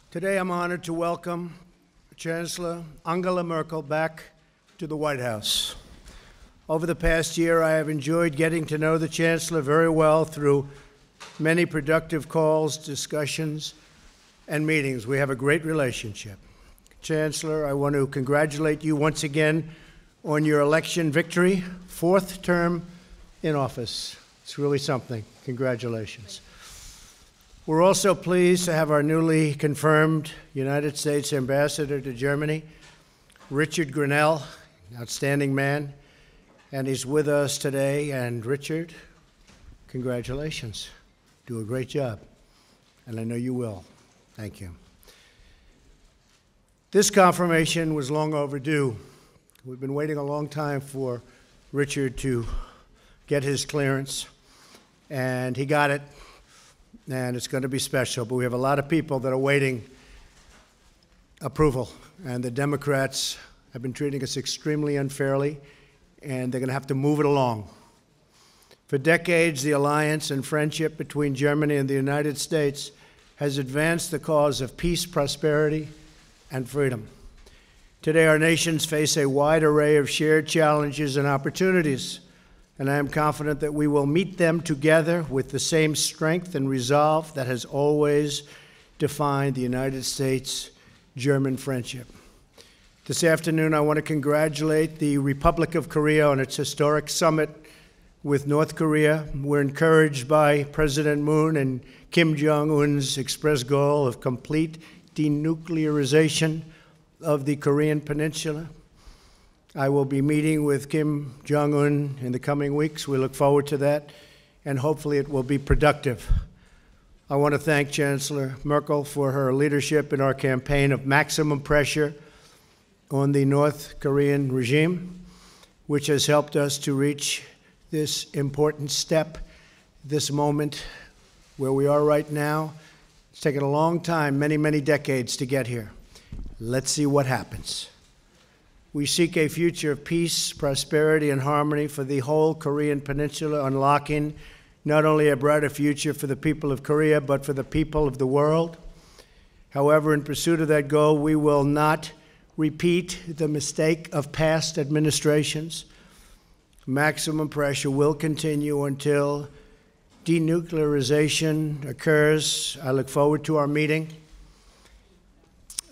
Today I'm honored to welcome Chancellor Angela Merkel back to the White House. Over the past year, I have enjoyed getting to know the Chancellor very well through many productive calls, discussions, and meetings. We have a great relationship. Chancellor, I want to congratulate you once again on your election victory, fourth term in office. It's really something. Congratulations. We're also pleased to have our newly confirmed United States Ambassador to Germany, Richard Grinnell, outstanding man, and he's with us today. And Richard, congratulations. Do a great job, and I know you will. Thank you. This confirmation was long overdue. We've been waiting a long time for Richard to get his clearance, and he got it. And it's going to be special, but we have a lot of people that are waiting approval, and the Democrats have been treating us extremely unfairly, and they're going to have to move it along. For decades, the alliance and friendship between Germany and the United States has advanced the cause of peace, prosperity, and freedom. Today, our nations face a wide array of shared challenges and opportunities, and I am confident that we will meet them together with the same strength and resolve that has always defined the United States-German friendship. This afternoon, I want to congratulate the Republic of Korea on its historic summit with North Korea. We're encouraged by President Moon and Kim Jong-un's expressed goal of complete denuclearization of the Korean Peninsula. I will be meeting with Kim Jong-un in the coming weeks. We look forward to that, and hopefully it will be productive. I want to thank Chancellor Merkel for her leadership in our campaign of maximum pressure on the North Korean regime, which has helped us to reach this important step, this moment where we are right now. It's taken a long time, many, many decades to get here. Let's see what happens. We seek a future of peace, prosperity, and harmony for the whole Korean Peninsula, unlocking not only a brighter future for the people of Korea, but for the people of the world. However, in pursuit of that goal, we will not repeat the mistake of past administrations. Maximum pressure will continue until denuclearization occurs. I look forward to our meeting.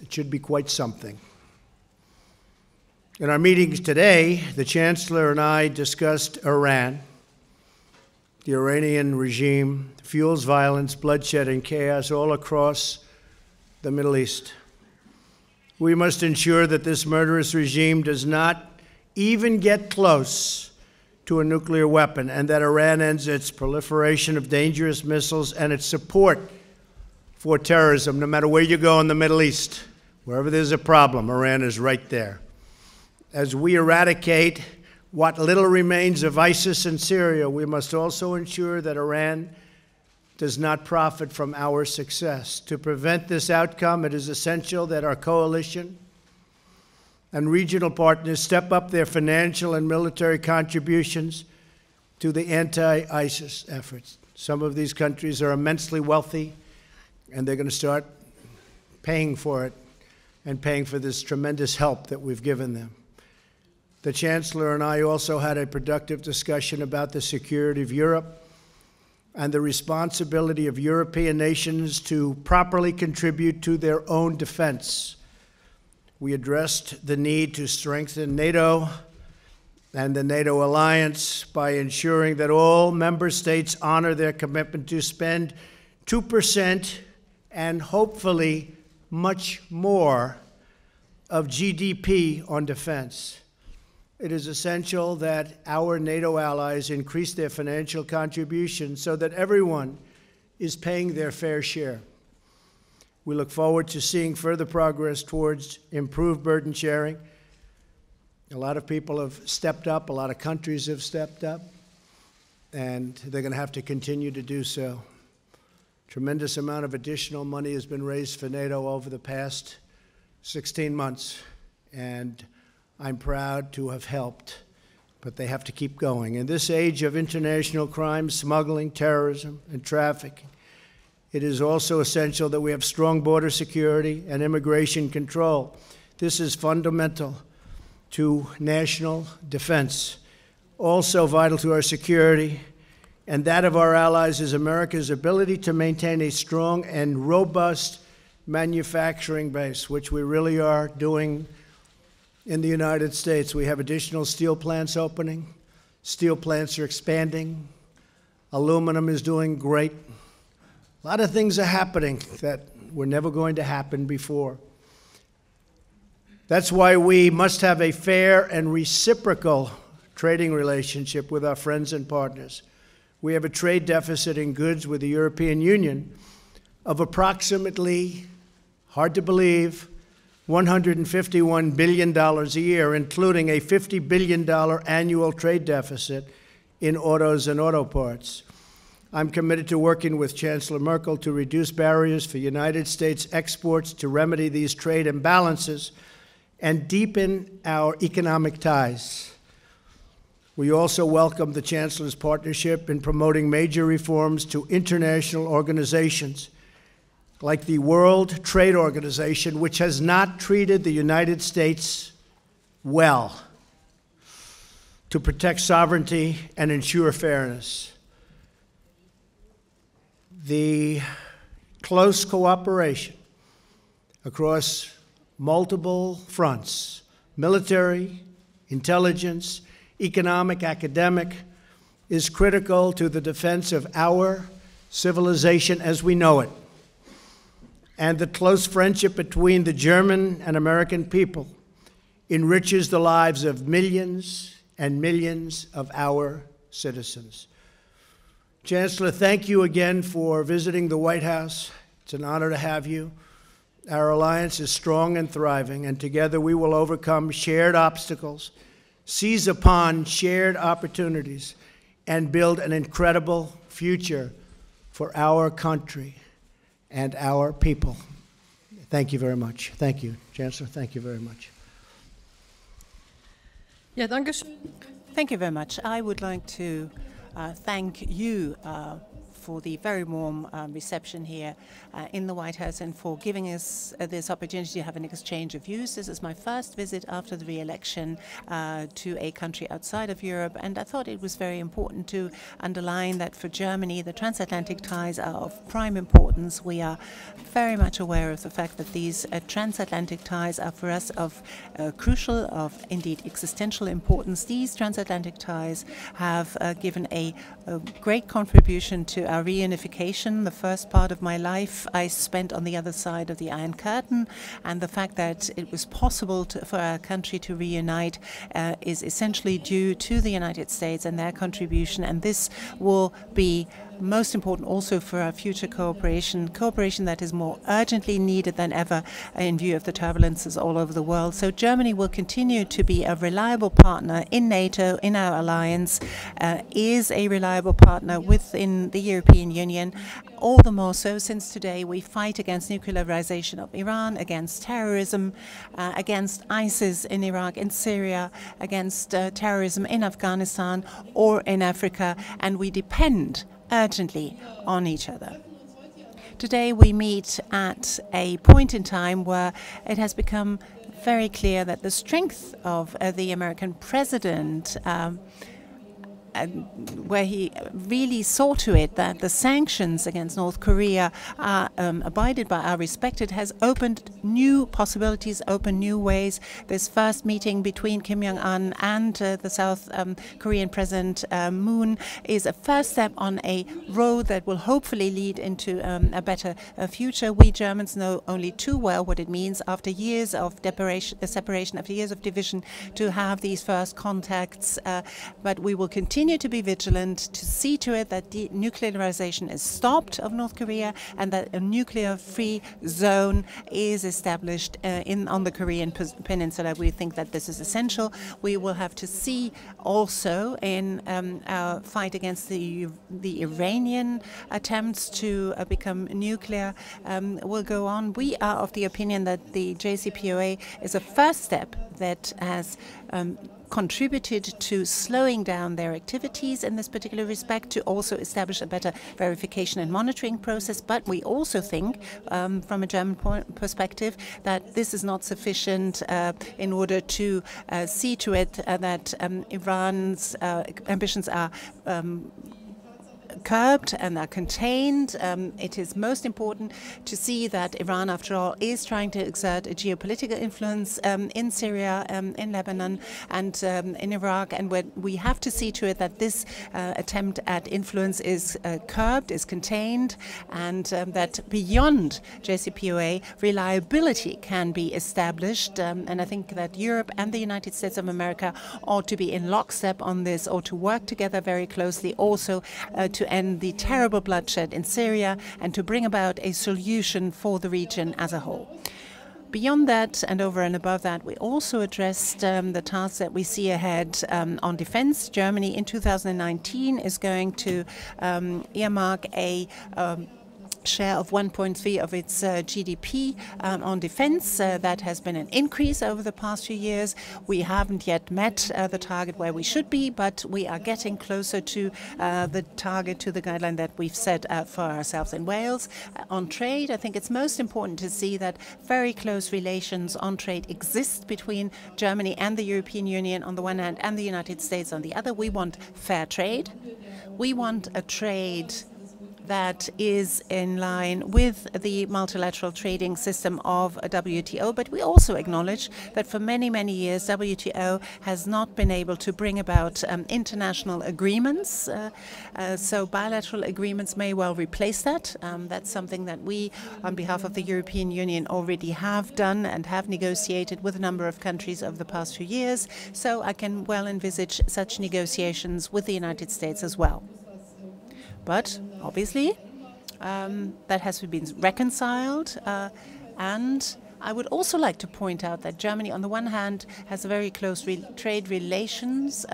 It should be quite something. In our meetings today, the Chancellor and I discussed Iran. The Iranian regime fuels violence, bloodshed, and chaos all across the Middle East. We must ensure that this murderous regime does not even get close to a nuclear weapon, and that Iran ends its proliferation of dangerous missiles and its support for terrorism. No matter where you go in the Middle East, wherever there's a problem, Iran is right there. As we eradicate what little remains of ISIS in Syria, we must also ensure that Iran does not profit from our success. To prevent this outcome, it is essential that our coalition and regional partners step up their financial and military contributions to the anti-ISIS efforts. Some of these countries are immensely wealthy, and they're going to start paying for it and paying for this tremendous help that we've given them. The Chancellor and I also had a productive discussion about the security of Europe and the responsibility of European nations to properly contribute to their own defense. We addressed the need to strengthen NATO and the NATO alliance by ensuring that all member states honor their commitment to spend 2% and hopefully much more of GDP on defense. It is essential that our NATO allies increase their financial contributions so that everyone is paying their fair share. We look forward to seeing further progress towards improved burden sharing. A lot of people have stepped up, a lot of countries have stepped up, and they're going to have to continue to do so. Tremendous amount of additional money has been raised for NATO over the past 16 months, and I'm proud to have helped, but they have to keep going. In this age of international crime, smuggling, terrorism, and trafficking, It is also essential that we have strong border security and immigration control. This is fundamental to national defense. Also vital to our security and that of our allies is America's ability to maintain a strong and robust manufacturing base, which we really are doing in the United States. We have additional steel plants opening. Steel plants are expanding. Aluminum is doing great. A lot of things are happening that were never going to happen before. That's why we must have a fair and reciprocal trading relationship with our friends and partners. We have a trade deficit in goods with the European Union of approximately, hard to believe, $151 billion a year, including a $50 billion annual trade deficit in autos and auto parts. I'm committed to working with Chancellor Merkel to reduce barriers for United States exports, to remedy these trade imbalances, and deepen our economic ties. We also welcome the Chancellor's partnership in promoting major reforms to international organizations like the World Trade Organization, which has not treated the United States well to protect sovereignty and ensure fairness. The close cooperation across multiple fronts, military, intelligence, economic, academic, is critical to the defense of our civilization as we know it. And the close friendship between the German and American people enriches the lives of millions and millions of our citizens. Chancellor, thank you again for visiting the White House. It's an honor to have you. Our alliance is strong and thriving, and together we will overcome shared obstacles, seize upon shared opportunities, and build an incredible future for our country and our people. Thank you very much. Thank you, Chancellor. Thank you very much. Ja, danke schön. Thank you very much. I would like to thank you for the very warm reception here in the White House and for giving us this opportunity to have an exchange of views. This is my first visit after the re-election to a country outside of Europe, and I thought it was very important to underline that for Germany, the transatlantic ties are of prime importance. We are very much aware of the fact that these transatlantic ties are for us of crucial, of indeed existential importance. These transatlantic ties have given a great contribution to our reunification. The first part of my life I spent on the other side of the Iron Curtain, and the fact that it was possible for our country to reunite is essentially due to the United States and their contribution, and this will be most important also for our future cooperation that is more urgently needed than ever in view of the turbulences all over the world. So Germany will continue to be a reliable partner in NATO, in our alliance, is a reliable partner within the European Union, all the more so since today we fight against nuclearization of Iran, against terrorism, against ISIS in Iraq and Syria, against terrorism in Afghanistan or in Africa, and we depend urgently on each other. Today we meet at a point in time where it has become very clear that the strength of the American president, where he really saw to it that the sanctions against North Korea are abided by, are respected, has opened new possibilities, opened new ways. This first meeting between Kim Jong-un and the South Korean President Moon is a first step on a road that will hopefully lead into a better future. We Germans know only too well what it means after years of separation, after years of division, to have these first contacts, but we will continue to be vigilant to see to it that denuclearization is stopped of North Korea and that a nuclear-free zone is established on the Korean peninsula. We think that this is essential. We will have to see also in our fight against the Iranian attempts to become nuclear will go on. We are of the opinion that the JCPOA is a first step that has contributed to slowing down their activities in this particular respect, to also establish a better verification and monitoring process. But we also think, from a German perspective, that this is not sufficient in order to see to it that Iran's ambitions are curbed and are contained. It is most important to see that Iran, after all, is trying to exert a geopolitical influence in Syria, in Lebanon, and in Iraq. And we have to see to it that this attempt at influence is curbed, is contained, and that beyond JCPOA, reliability can be established. And I think that Europe and the United States of America ought to be in lockstep on this, or to work together very closely, also to end the terrible bloodshed in Syria and to bring about a solution for the region as a whole. Beyond that, and over and above that, we also addressed the tasks that we see ahead on defense. Germany in 2019 is going to earmark a share of 1.3 of its GDP on defense. That has been an increase over the past few years. We haven't yet met the target where we should be, but we are getting closer to the target, to the guideline that we've set for ourselves in Wales. On trade, I think it's most important to see that very close relations on trade exist between Germany and the European Union on the one hand and the United States on the other. We want fair trade. We want a trade that is in line with the multilateral trading system of WTO, but we also acknowledge that for many, many years WTO has not been able to bring about international agreements, so bilateral agreements may well replace that. That's something that we, on behalf of the European Union, already have done and have negotiated with a number of countries over the past few years, so I can well envisage such negotiations with the United States as well. But obviously, that has to be reconciled, and I would also like to point out that Germany, on the one hand, has very close trade relations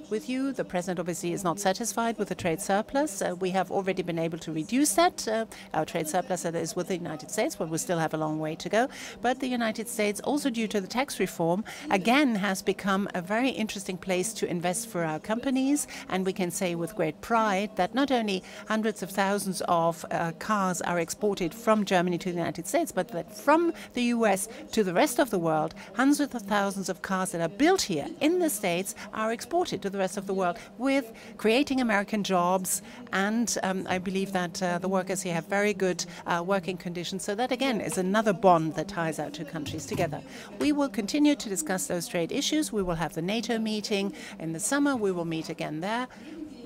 with you. The President obviously is not satisfied with the trade surplus. We have already been able to reduce that, our trade surplus that is with the United States, but we still have a long way to go. But the United States, also due to the tax reform, again has become a very interesting place to invest for our companies. And we can say with great pride that not only hundreds of thousands of cars are exported from Germany to the United States, but that from the US to the rest of the world, hundreds of thousands of cars that are built here in the States are exported to the rest of the world, with creating American jobs. And I believe that the workers here have very good working conditions. So that, again, is another bond that ties our two countries together. We will continue to discuss those trade issues. We will have the NATO meeting in the summer. We will meet again there.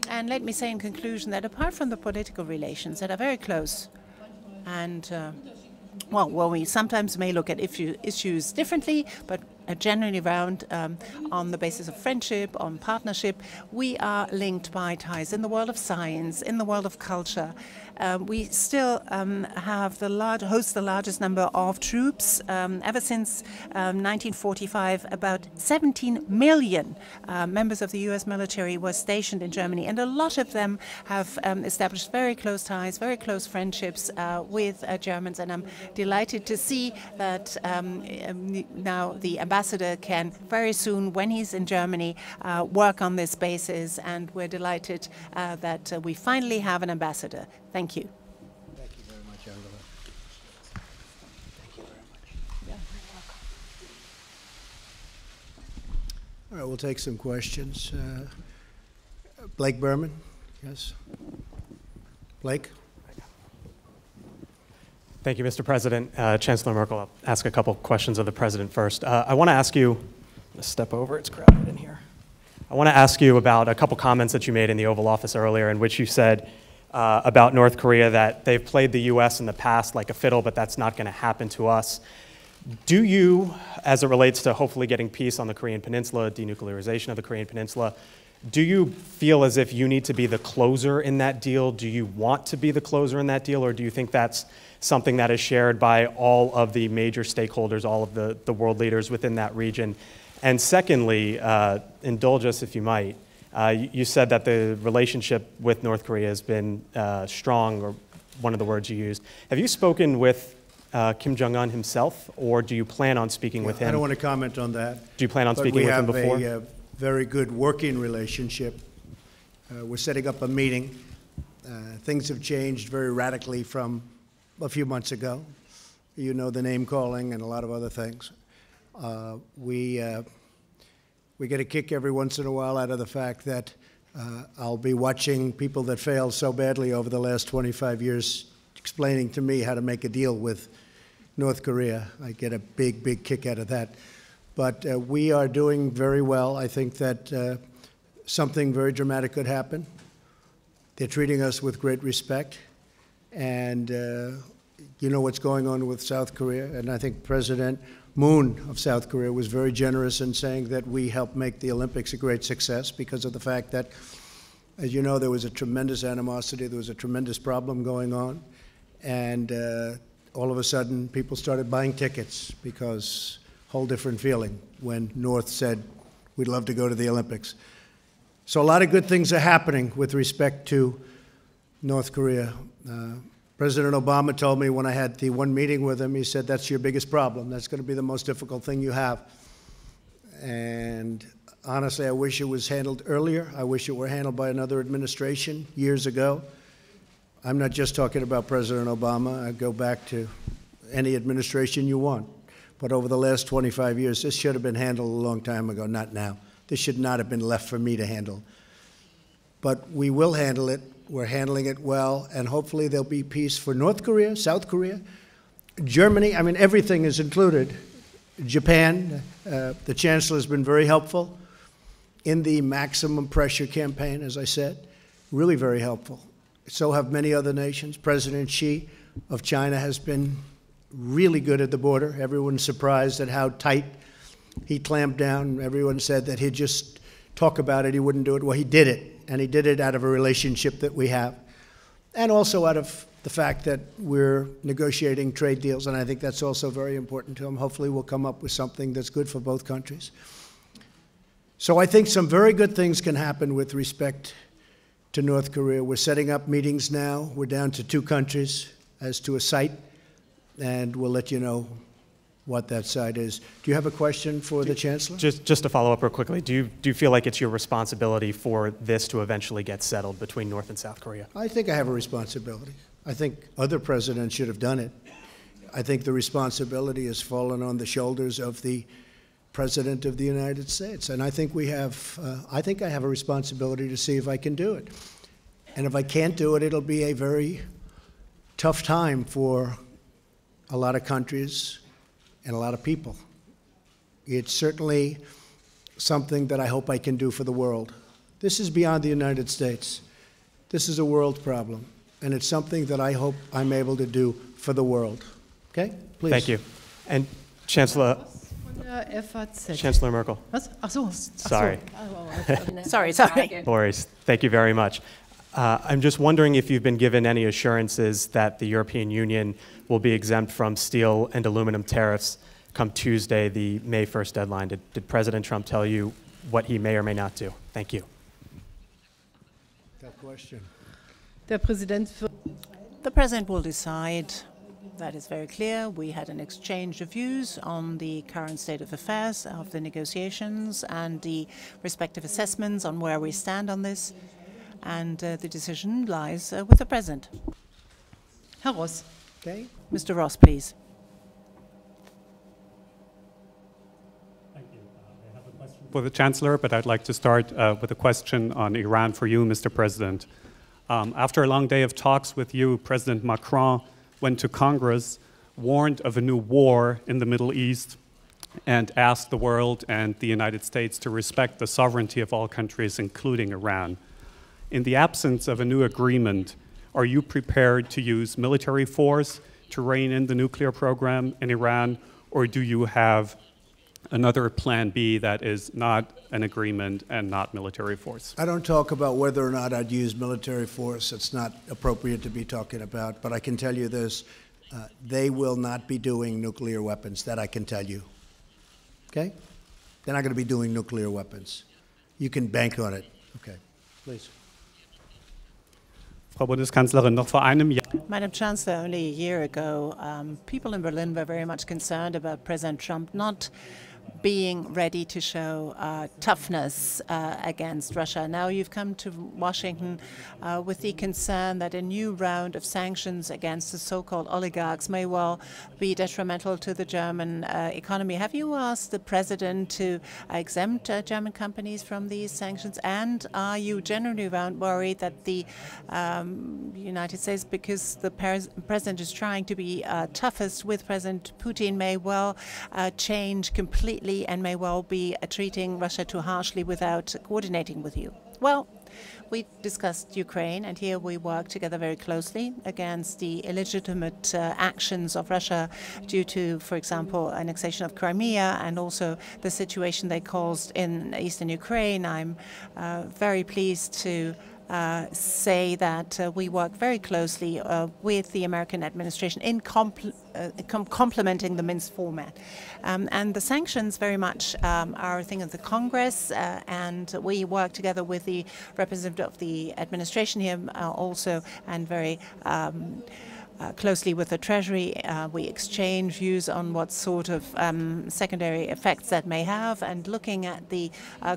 And let me say in conclusion that apart from the political relations that are very close and well, we sometimes may look at issues differently, but generally around on the basis of friendship, on partnership, we are linked by ties in the world of science, in the world of culture. We still have host the largest number of troops. Ever since 1945, about 17 million members of the US military were stationed in Germany, and a lot of them have established very close ties, very close friendships with Germans. And I'm delighted to see that now the ambassador can very soon, when he's in Germany, work on this basis, and we're delighted that we finally have an ambassador. Thank you. Thank you very much, Angela. Thank you very much. Yeah, you're welcome. All right, we'll take some questions. Blake Berman, yes? Blake? Thank you, Mr. President. Chancellor Merkel, I'll ask a couple questions of the President first. I want to ask you, I'm going to step over, it's crowded in here. I want to ask you about a couple comments that you made in the Oval Office earlier, in which you said about North Korea that they've played the U.S. in the past like a fiddle, but that's not going to happen to us. Do you, as it relates to hopefully getting peace on the Korean Peninsula, denuclearization of the Korean Peninsula, do you feel as if you need to be the closer in that deal? Do you want to be the closer in that deal, or do you think that's something that is shared by all of the major stakeholders, all of the world leaders within that region? And secondly, indulge us if you might, you said that the relationship with North Korea has been strong, or one of the words you used. Have you spoken with Kim Jong-un himself, or do you plan on speaking with him? I don't want to comment on that. Do you plan on speaking with him before? We have a very good working relationship. We're setting up a meeting. Things have changed very radically from a few months ago. You know, the name calling and a lot of other things. We get a kick every once in a while out of the fact that I'll be watching people that failed so badly over the last 25 years explaining to me how to make a deal with North Korea. I get a big, big kick out of that. But we are doing very well. I think that something very dramatic could happen. They're treating us with great respect. And you know what's going on with South Korea. And I think President Moon of South Korea was very generous in saying that we helped make the Olympics a great success because of the fact that, as you know, there was a tremendous animosity, there was a tremendous problem going on, and all of a sudden people started buying tickets because whole different feeling when North said, we'd love to go to the Olympics. So a lot of good things are happening with respect to North Korea. President Obama told me when I had the one meeting with him, he said, that's your biggest problem. That's going to be the most difficult thing you have. And honestly, I wish it was handled earlier. I wish it were handled by another administration years ago. I'm not just talking about President Obama. I go back to any administration you want. But over the last 25 years, this should have been handled a long time ago, not now. This should not have been left for me to handle. But we will handle it. We're handling it well, and hopefully there'll be peace for North Korea, South Korea, Germany. I mean, everything is included. Japan, the Chancellor has been very helpful in the maximum pressure campaign, as I said, really very helpful. So have many other nations. President Xi of China has been really good at the border. Everyone's surprised at how tight he clamped down. Everyone said that he'd just talk about it, he wouldn't do it. Well, he did it. And he did it out of a relationship that we have, and also out of the fact that we're negotiating trade deals, and I think that's also very important to him. Hopefully we'll come up with something that's good for both countries. So I think some very good things can happen with respect to North Korea. We're setting up meetings now. We're down to 2 countries as to a site, and we'll let you know what that site is. Do you have a question for the Chancellor? Just to follow up real quickly, do you feel like it's your responsibility for this to eventually get settled between North and South Korea? I think I have a responsibility. I think other presidents should have done it. I think the responsibility has fallen on the shoulders of the President of the United States. And I think we have, I think I have a responsibility to see if I can do it. And if I can't do it, it'll be a very tough time for a lot of countries and a lot of people. It's certainly something that I hope I can do for the world. This is beyond the United States. This is a world problem, and it's something that I hope I'm able to do for the world. Okay? Please. Thank you. And Chancellor Merkel. Was? Ach so. Sorry. Sorry. Boris, thank you very much. I'm just wondering if you've been given any assurances that the European Union will be exempt from steel and aluminum tariffs come Tuesday, the May 1st deadline. Did President Trump tell you what he may or may not do? Thank you. That question. Der Präsident wird The President will decide. That is very clear. We had an exchange of views on the current state of affairs of the negotiations and the respective assessments on where we stand on this. And the decision lies with the President. Herr Ross. Okay? Mr. Ross, please. Thank you. I have a question for the Chancellor, but I'd like to start with a question on Iran for you, Mr. President. After a long day of talks with you, President Macron went to Congress, warned of a new war in the Middle East, and asked the world and the United States to respect the sovereignty of all countries, including Iran. In the absence of a new agreement, are you prepared to use military force to rein in the nuclear program in Iran, or do you have another plan B that is not an agreement and not military force? I don't talk about whether or not I'd use military force. It's not appropriate to be talking about, but I can tell you this. They will not be doing nuclear weapons, that I can tell you. Okay? They're not going to be doing nuclear weapons. You can bank on it. Okay, please. Frau Bundeskanzlerin, noch vor einem Jahr Madam Chancellor, only a year ago, people in Berlin were very much concerned about President Trump not being ready to show toughness against Russia. Now you've come to Washington with the concern that a new round of sanctions against the so-called oligarchs may well be detrimental to the German economy. Have you asked the president to exempt German companies from these sanctions? And are you generally worried that the United States, because the president is trying to be toughest with President Putin, may well change completely and may well be treating Russia too harshly without coordinating with you? Well, we discussed Ukraine, and here we work together very closely against the illegitimate actions of Russia due to, for example, annexation of Crimea and also the situation they caused in eastern Ukraine. I'm very pleased to say that we work very closely with the American administration in complementing the Minsk format. And the sanctions very much are a thing of the Congress, and we work together with the representative of the administration here also, and very closely with the Treasury. We exchange views on what sort of secondary effects that may have, and looking at the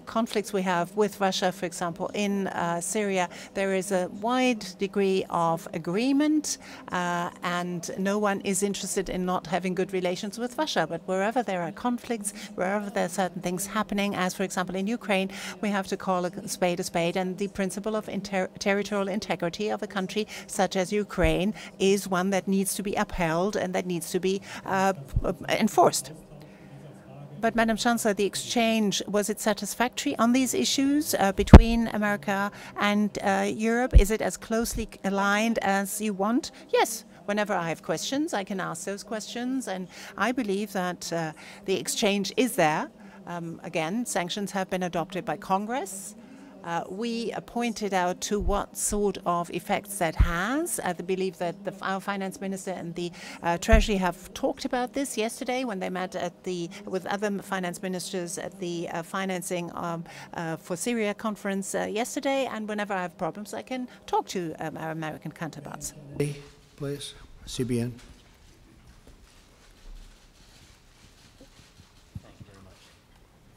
conflicts we have with Russia, for example, in Syria, there is a wide degree of agreement, and no one is interested in not having good relations with Russia. But wherever there are conflicts, wherever there are certain things happening, as for example in Ukraine, we have to call a spade, and the principle of territorial integrity of a country such as Ukraine is one that needs to be upheld and that needs to be enforced. But, Madam Chancellor, the exchange, was it satisfactory on these issues between America and Europe? Is it as closely aligned as you want? Yes. Whenever I have questions, I can ask those questions, and I believe that the exchange is there. Again, sanctions have been adopted by Congress. We pointed out to what sort of effects that has. I believe that our finance minister and the Treasury have talked about this yesterday when they met with other finance ministers at the financing for Syria conference yesterday. And whenever I have problems, I can talk to our American counterparts. Please, CBN.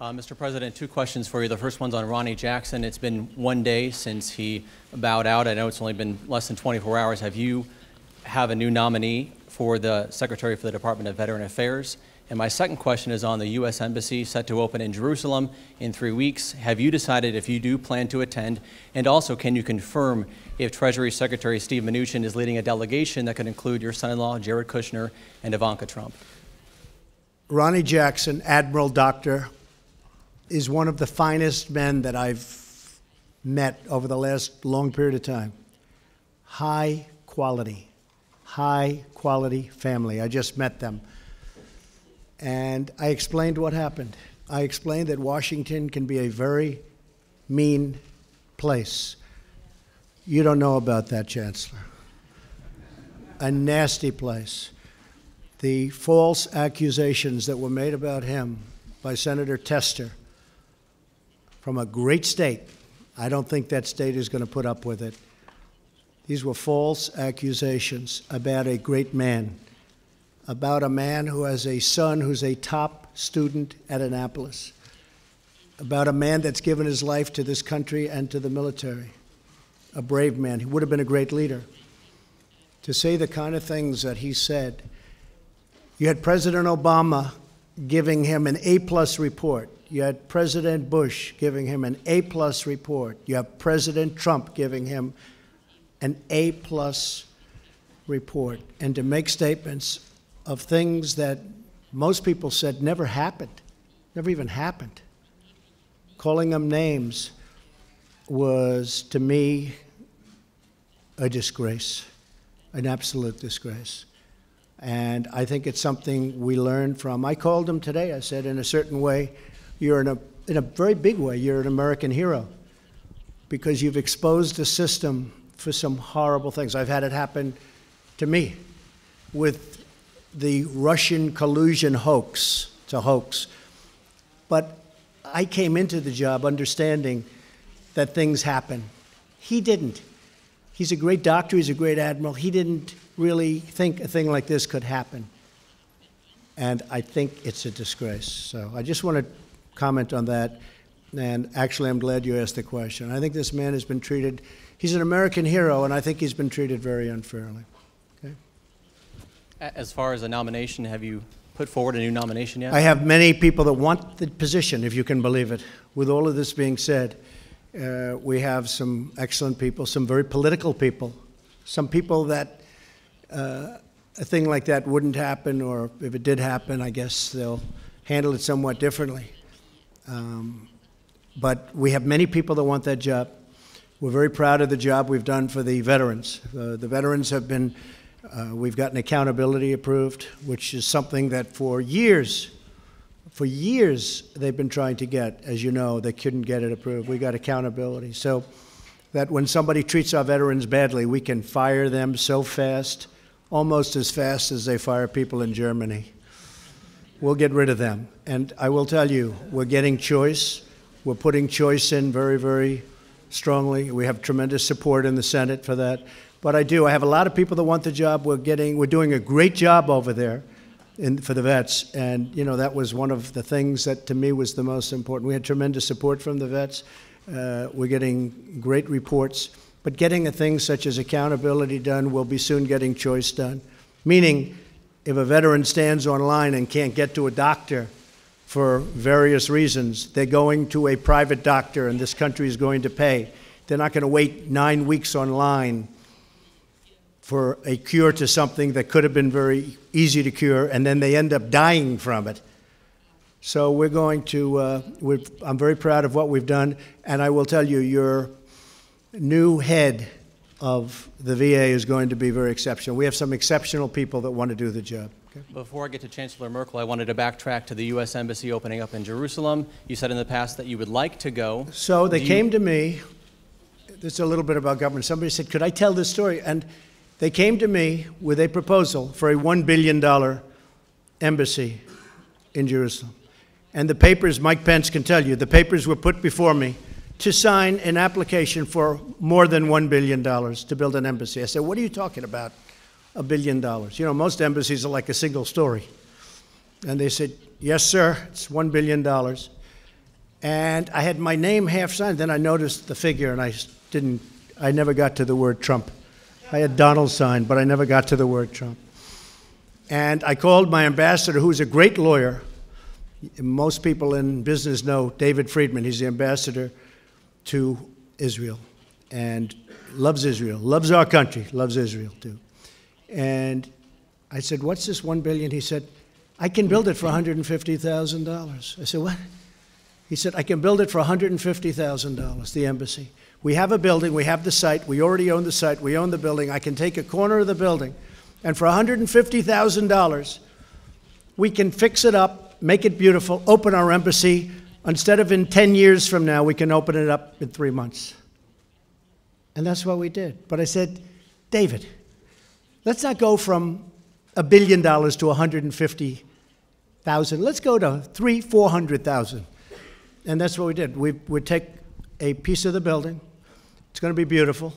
Mr. President, two questions for you. The first one's on Ronnie Jackson. It's been 1 day since he bowed out. I know it's only been less than 24 hours. Have you have a new nominee for the Secretary for the Department of Veteran Affairs? And my second question is on the U.S. Embassy set to open in Jerusalem in 3 weeks. Have you decided if you do plan to attend? And also, can you confirm if Treasury Secretary Steve Mnuchin is leading a delegation that could include your son-in-law, Jared Kushner, and Ivanka Trump? Ronnie Jackson, Admiral Doctor, is one of the finest men that I've met over the last long period of time. High quality family. I just met them. And I explained what happened. I explained that Washington can be a very mean place. You don't know about that, Chancellor. A nasty place. The false accusations that were made about him by Senator Tester from a great state. I don't think that state is going to put up with it. These were false accusations about a great man, about a man who has a son who's a top student at Annapolis, about a man that's given his life to this country and to the military, a brave man. He would have been a great leader. To say the kind of things that he said, you had President Obama giving him an A+ report. You had President Bush giving him an A+ report. You have President Trump giving him an A+ report. And to make statements of things that most people said never happened, never even happened. Calling them names was, to me, a disgrace, an absolute disgrace. And I think it's something we learn from. I called him today. I said, in a certain way, you're in a very big way, you're an American hero because you've exposed the system for some horrible things. I've had it happen to me with the Russian collusion hoax. It's a hoax. But I came into the job understanding that things happen. He didn't. He's a great doctor. He's a great admiral. He didn't really think a thing like this could happen. And I think it's a disgrace. So I just want to comment on that. And actually, I'm glad you asked the question. I think this man has been treated, he's an American hero, and I think he's been treated very unfairly. Okay? As far as a nomination, have you put forward a new nomination yet? I have many people that want the position, if you can believe it. With all of this being said, we have some excellent people, some very political people, some people that a thing like that wouldn't happen, or if it did happen, I guess they'll handle it somewhat differently. But we have many people that want that job. We're very proud of the job we've done for the veterans. The veterans have been, we've gotten accountability approved, which is something that for years they've been trying to get. As you know, they couldn't get it approved. We got accountability. So that when somebody treats our veterans badly, we can fire them so fast, almost as fast as they fire people in Germany. We'll get rid of them. And I will tell you, we're getting choice. We're putting choice in very, very strongly. We have tremendous support in the Senate for that. But I have a lot of people that want the job. We're doing a great job over there for the vets. And, you know, that was one of the things that to me was the most important. We had tremendous support from the vets. We're getting great reports. But getting a thing such as accountability done, we'll be soon getting choice done. Meaning, if a veteran stands online and can't get to a doctor for various reasons, they're going to a private doctor and this country is going to pay. They're not going to wait 9 weeks online for a cure to something that could have been very easy to cure, and then they end up dying from it. So we're going to, I'm very proud of what we've done, and I will tell you, your new head of the VA is going to be very exceptional. We have some exceptional people that want to do the job. Okay. Before I get to Chancellor Merkel, I wanted to backtrack to the U.S. Embassy opening up in Jerusalem. You said in the past that you would like to go. So they came to me. This is a little bit about government. Somebody said, could I tell this story? And they came to me with a proposal for a $1 billion embassy in Jerusalem. And the papers, Mike Pence can tell you, the papers were put before me to sign an application for more than $1 billion to build an embassy. I said, what are you talking about? $1 billion. You know, most embassies are like a single story. And they said, yes, sir, it's $1 billion. And I had my name half signed. Then I noticed the figure, and I never got to the word Trump. I had Donald signed, but I never got to the word Trump. And I called my ambassador, who's a great lawyer. Most people in business know David Friedman. He's the ambassador to Israel and loves Israel, loves our country, loves Israel too. And I said, what's this $1 billion? He said, I can build it for $150,000. I said, what? He said, I can build it for $150,000, the embassy. We have a building, we have the site, we already own the site, we own the building. I can take a corner of the building, and for $150,000, we can fix it up, make it beautiful, open our embassy. Instead of in 10 years from now, we can open it up in 3 months. And that's what we did. But I said, David, let's not go from $1 billion to 150,000. Let's go to 300,000-400,000. And that's what we did. We would take a piece of the building. It's going to be beautiful.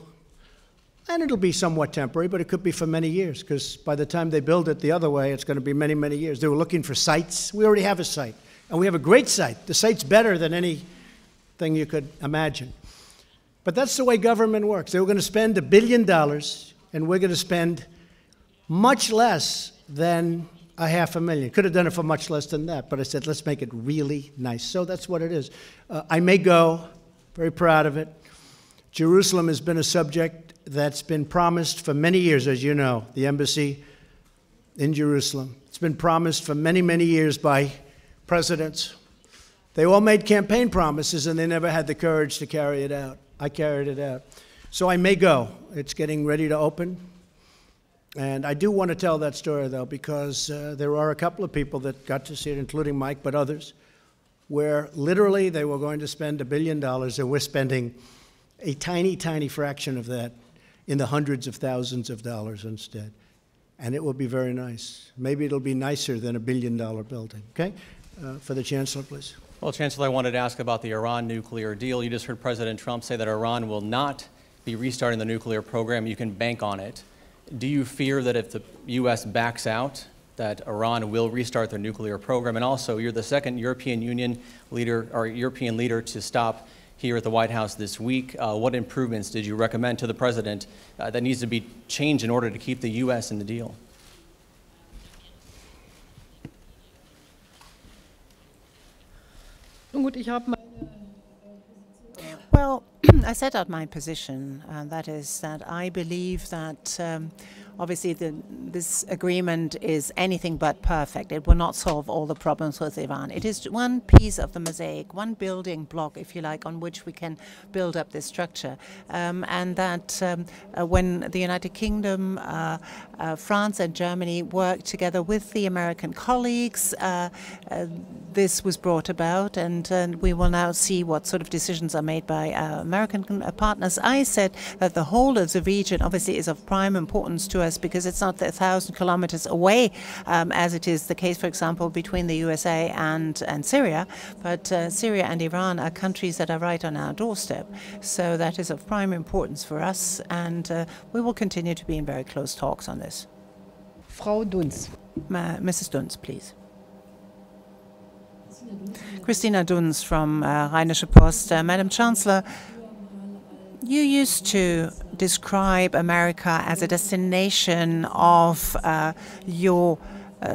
And it'll be somewhat temporary, but it could be for many years, because by the time they build it the other way, it's going to be many, many years. They were looking for sites. We already have a site. And we have a great site. The site's better than anything you could imagine. But that's the way government works. They were going to spend $1 billion, and we're going to spend much less than $500,000. Could have done it for much less than that, but I said, let's make it really nice. So that's what it is. I may go, very proud of it. Jerusalem has been a subject that's been promised for many years, as you know, the embassy in Jerusalem. It's been promised for many, many years by presidents. They all made campaign promises, and they never had the courage to carry it out. I carried it out. So I may go. It's getting ready to open. And I do want to tell that story, though, because there are a couple of people that got to see it, including Mike, but others, where literally they were going to spend $1 billion, and we're spending a tiny, tiny fraction of that in the hundreds of thousands of dollars instead. And it will be very nice. Maybe it'll be nicer than $1 billion building. Okay? For the Chancellor, please. Well, Chancellor, I wanted to ask about the Iran nuclear deal. You just heard President Trump say that Iran will not be restarting the nuclear program. You can bank on it. Do you fear that if the U.S. backs out, that Iran will restart their nuclear program? And also, you're the second European Union leader or European leader to stop here at the White House this week. What improvements did you recommend to the president that needs to be changed in order to keep the U.S. in the deal? Nun gut, ich habe meine Well, I set out my position, and that is that I believe that obviously this agreement is anything but perfect. It will not solve all the problems with Iran. It is one piece of the mosaic, one building block, if you like, on which we can build up this structure. And that when the United Kingdom, France and Germany worked together with the American colleagues, this was brought about, and we will now see what sort of decisions are made by American partners. I said that the whole of the region obviously is of prime importance to us because it's not 1,000 kilometers away, as it is the case, for example, between the USA and Syria. But Syria and Iran are countries that are right on our doorstep. So that is of prime importance for us, and we will continue to be in very close talks on this. Frau Dunz. Mrs. Dunz, please. Christina Dunz from Rheinische Post. Madam Chancellor, you used to describe America as a destination of your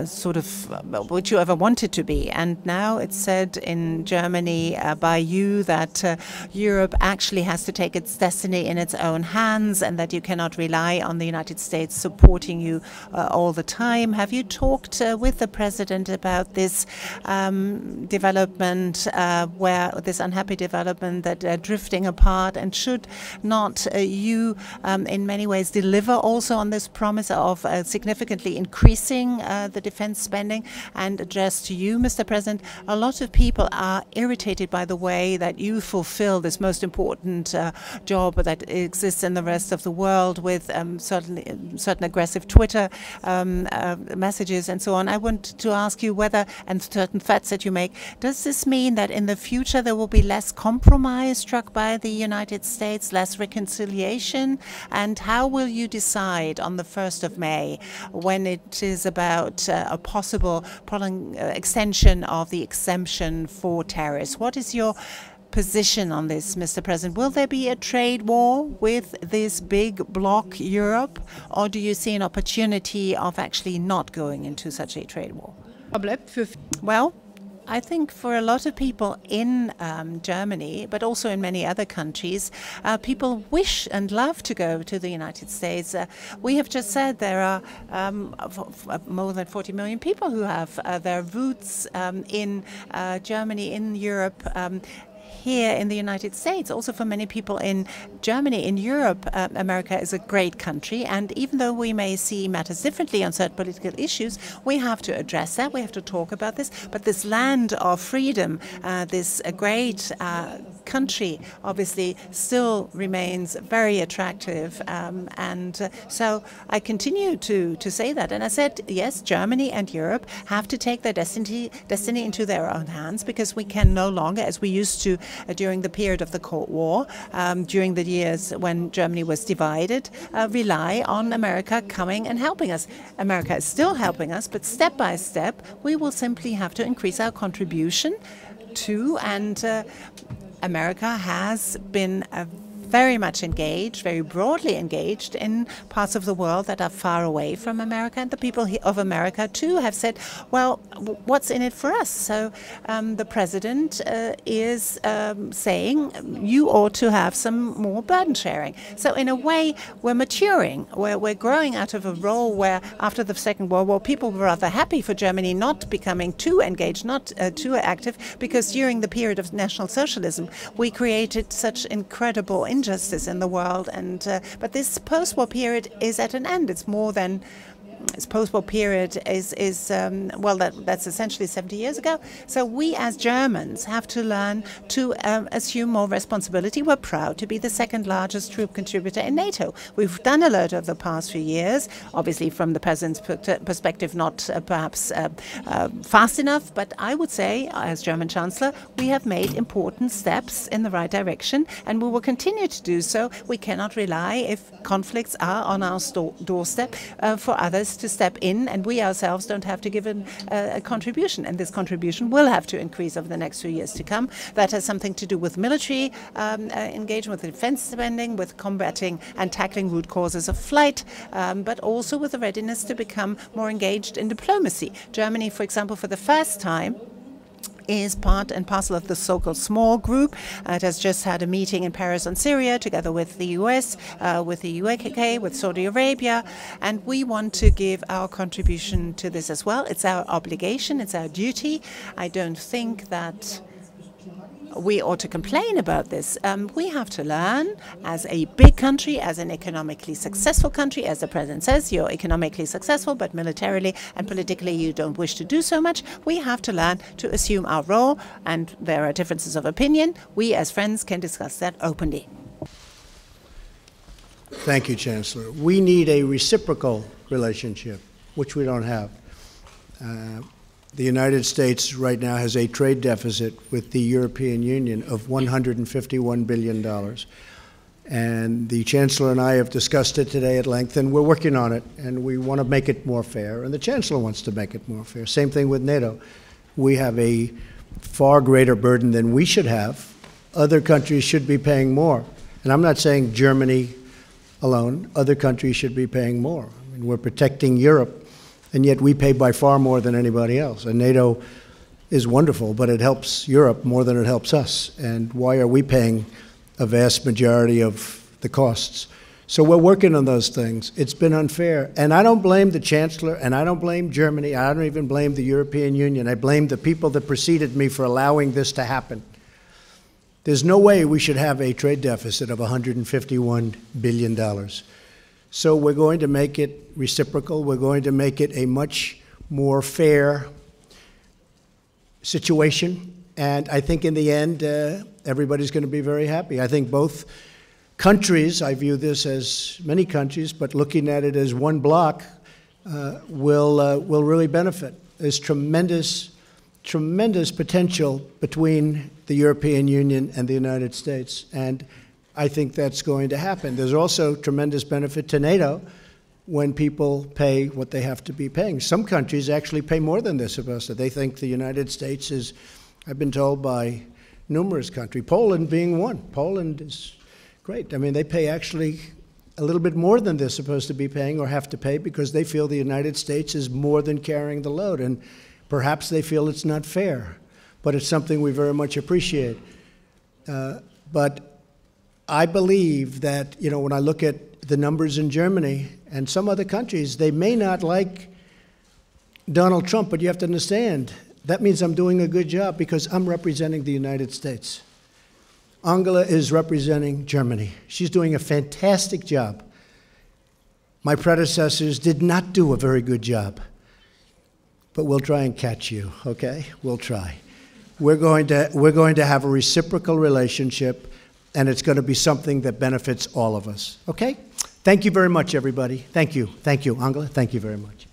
sort of what you ever wanted to be. And now it's said in Germany by you that Europe actually has to take its destiny in its own hands and that you cannot rely on the United States supporting you all the time. Have you talked with the president about this development, where this unhappy development that they're drifting apart, and should not you in many ways deliver also on this promise of significantly increasing the defense spending? And addressed to you, Mr. President, a lot of people are irritated by the way that you fulfill this most important job that exists in the rest of the world with certain aggressive Twitter messages and so on. I want to ask you whether, and certain threats that you make, does this mean that in the future there will be less compromise struck by the United States, less reconciliation? And how will you decide on the 1st of May when it is about a possible extension of the exemption for tariffs? What is your position on this, Mr. President? Will there be a trade war with this big bloc Europe, or do you see an opportunity of actually not going into such a trade war? Well, I think for a lot of people in Germany, but also in many other countries, people wish and love to go to the United States. We have just said there are more than 40 million people who have their roots in Germany, in Europe, here in the United States. Also for many people in Germany, in Europe, America is a great country, and even though we may see matters differently on certain political issues, we have to address that, we have to talk about this. But this land of freedom, this great country, obviously still remains very attractive, and so I continue to say that. And I said, yes, Germany and Europe have to take their destiny into their own hands, because we can no longer, as we used to during the period of the Cold War, during the years when Germany was divided, rely on America coming and helping us. America is still helping us, but step by step, we will simply have to increase our contribution to, and America has been very much engaged, very broadly engaged in parts of the world that are far away from America. And the people of America, too, have said, well, what's in it for us? So the president is saying you ought to have some more burden sharing. So in a way, we're maturing. We're growing out of a role where after the Second World War, people were rather happy for Germany not becoming too engaged, not too active, because during the period of National Socialism, we created such incredible injustice in the world, and but this post-war period is at an end. It's more than this post-war period is well, that's essentially 70 years ago. So we as Germans have to learn to assume more responsibility. We're proud to be the second largest troop contributor in NATO. We've done a lot over the past few years, obviously from the president's perspective, not perhaps fast enough, but I would say, as German Chancellor, we have made important steps in the right direction, and we will continue to do so. We cannot rely, if conflicts are on our doorstep, for others has to step in, and we ourselves don't have to give a contribution. And this contribution will have to increase over the next few years to come. That has something to do with military engagement, with defense spending, with combating and tackling root causes of flight, but also with the readiness to become more engaged in diplomacy. Germany, for example, for the first time, is part and parcel of the so-called small group. It has just had a meeting in Paris on Syria together with the US, with the UK, with Saudi Arabia, and we want to give our contribution to this as well. It's our obligation, it's our duty. I don't think that we ought to complain about this. We have to learn as a big country, as an economically successful country. As the President says, you're economically successful, but militarily and politically you don't wish to do so much. We have to learn to assume our role, and there are differences of opinion. We as friends can discuss that openly. Thank you, Chancellor. We need a reciprocal relationship, which we don't have. The United States right now has a trade deficit with the European Union of $151 billion. And the Chancellor and I have discussed it today at length, and we're working on it, and we want to make it more fair, and the Chancellor wants to make it more fair. Same thing with NATO. We have a far greater burden than we should have. Other countries should be paying more. And I'm not saying Germany alone. Other countries should be paying more. I mean, we're protecting Europe, and yet we pay by far more than anybody else. And NATO is wonderful, but it helps Europe more than it helps us. And why are we paying a vast majority of the costs? So we're working on those things. It's been unfair. And I don't blame the Chancellor, and I don't blame Germany. I don't even blame the European Union. I blame the people that preceded me for allowing this to happen. There's no way we should have a trade deficit of $151 billion. So we're going to make it reciprocal. We're going to make it a much more fair situation. And I think in the end, everybody's going to be very happy. I think both countries, I view this as many countries, but looking at it as one block, will really benefit. There's tremendous potential between the European Union and the United States. And I think that's going to happen. There's also tremendous benefit to NATO when people pay what they have to be paying. Some countries actually pay more than they're supposed to. They think the United States is, I've been told by numerous countries, Poland being one. Poland is great. I mean, they pay actually a little bit more than they're supposed to be paying or have to pay because they feel the United States is more than carrying the load. And perhaps they feel it's not fair, but it's something we very much appreciate. But I believe that, you know, when I look at the numbers in Germany and some other countries, they may not like Donald Trump, but you have to understand, that means I'm doing a good job because I'm representing the United States. Angela is representing Germany. She's doing a fantastic job. My predecessors did not do a very good job, but we'll try and catch you, okay? We'll try. We're going to have a reciprocal relationship, and it's going to be something that benefits all of us, okay? Thank you very much, everybody. Thank you. Thank you, Angela. Thank you very much.